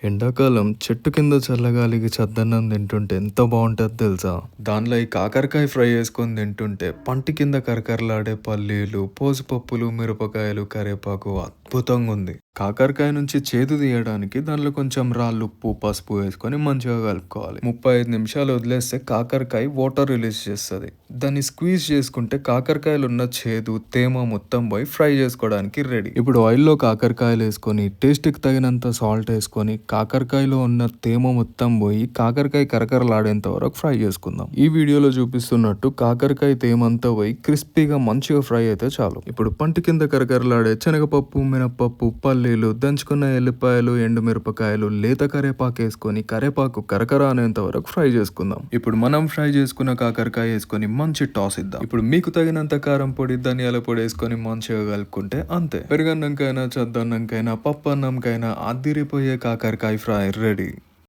ఎండాకాలం చెట్టు కింద చల్లగాలికి చద్దన్నం తింటుంటే ఎంత బాగుంటుందో తెలుసా. దానిలో ఈ కాకరకాయ ఫ్రై చేసుకొని తింటుంటే పంటి కింద కరకరలాడే పల్లీలు, పోసుపప్పులు, మిరపకాయలు, కరివేపాకు అద్భుతంగా ఉంది. కాకరకాయ నుంచి చేదు తీయడానికి దానిలో కొంచెం రాళ్ళు ఉప్పు, పసుపు వేసుకొని మంచిగా కలుపుకోవాలి. 35 నిమిషాలు వదిలేస్తే కాకరకాయ వాటర్ రిలీజ్ చేస్తుంది. దాన్ని స్క్వీజ్ చేసుకుంటే కాకరకాయలు ఉన్న చేదు, తేమ మొత్తం పోయి ఫ్రై చేసుకోవడానికి రెడీ. ఇప్పుడు ఆయిల్లో కాకరకాయలు వేసుకొని టేస్ట్కి తగినంత సాల్ట్ వేసుకొని కాకరకాయలో ఉన్న తేమ మొత్తం పోయి కాకరకాయ కరకరలాడేంత వరకు ఫ్రై చేసుకుందాం. ఈ వీడియోలో చూపిస్తున్నట్టు కాకరకాయ తేమ అంతా పోయి క్రిస్పీగా మంచిగా ఫ్రై అయితే చాలు. ఇప్పుడు పంటి కింద కరకరలాడే శనగపప్పు, మినపప్పు, పల్లీలు, దంచుకున్న ఎల్లిపాయలు, ఎండుమిరపకాయలు, లేత కరేపాకు వేసుకొని కరేపాకు కరకర అనేంత వరకు ఫ్రై చేసుకుందాం. ఇప్పుడు మనం ఫ్రై చేసుకున్న కాకరకాయ వేసుకొని మంచి టాస్ ఇద్దాం. ఇప్పుడు మీకు తగినంత కారం పొడి, ధనియాల పొడి వేసుకొని మంచిగా కలుపుకుంటే అంతే. పెరుగన్నంకైనా, చద్దన్నంకైనా, పప్పు అన్నంకైనా అద్దిరిపోయే కాకరకాయ ఫ్రై రెడీ.